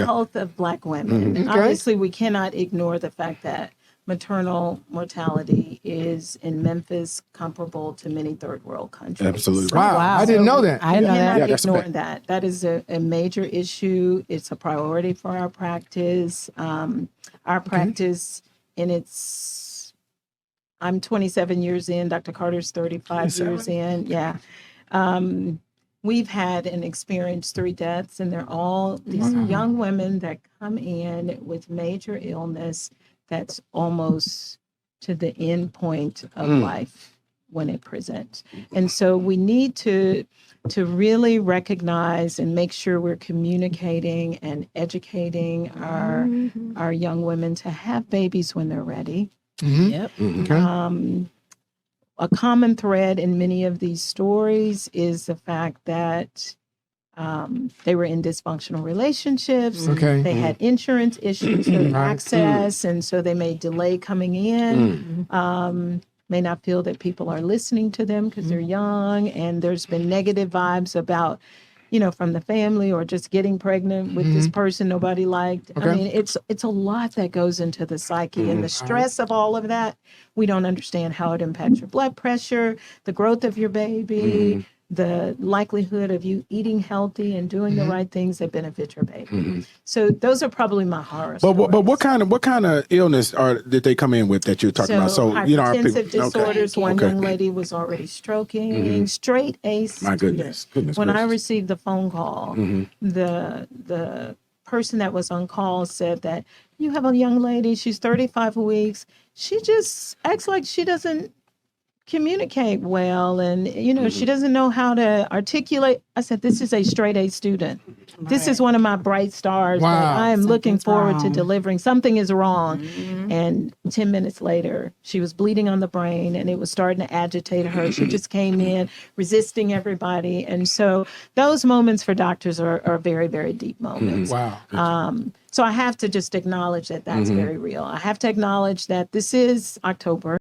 health of Black women. Okay. Obviously, we cannot ignore the fact that maternal mortality is in Memphis comparable to many third world countries. Absolutely. Wow. I didn't know that. I didn't know that. Cannot Yeah, that's a ignore fact. that. That is a major issue. It's a priority for our practice. Our practice in its, I'm 27 years in, Dr. Carter's 35 years in. Yeah. We've had and experienced 3 deaths, and they're all these young women that come in with major illness that's almost to the end point of life when it presents. And so we need to really recognize and make sure we're communicating and educating our young women to have babies when they're ready. Yep. Okay. A common thread in many of these stories is the fact that they were in dysfunctional relationships. Okay. They had insurance issues for access, and so they may delay coming in. May not feel that people are listening to them because they're young, and there's been negative vibes about, from the family or just getting pregnant with this person nobody liked. Okay. I mean, it's a lot that goes into the psyche and the stress of all of that. We don't understand how it impacts your blood pressure, the growth of your baby, the likelihood of you eating healthy and doing the right things that benefit your baby. So those are probably my horror But stories. what kind of illness did they come in with that you're talking about? So hypertensive disorders. Okay. One Okay. young lady was already stroking. Straight A My student. goodness. When I gracious. received the phone call, the person that was on call said that you have a young lady. She's 35 weeks. She just acts like she doesn't communicate well, and she doesn't know how to articulate. I said, this is a straight A student. This is one of my bright stars. Wow. That I am looking Something's forward to wrong. delivering. Something is wrong. And 10 minutes later, she was bleeding on the brain, and it was starting to agitate her. She just came in resisting everybody. And so those moments for doctors are very, very deep moments. Wow. So I have to just acknowledge that that's very real. I have to acknowledge that this is October.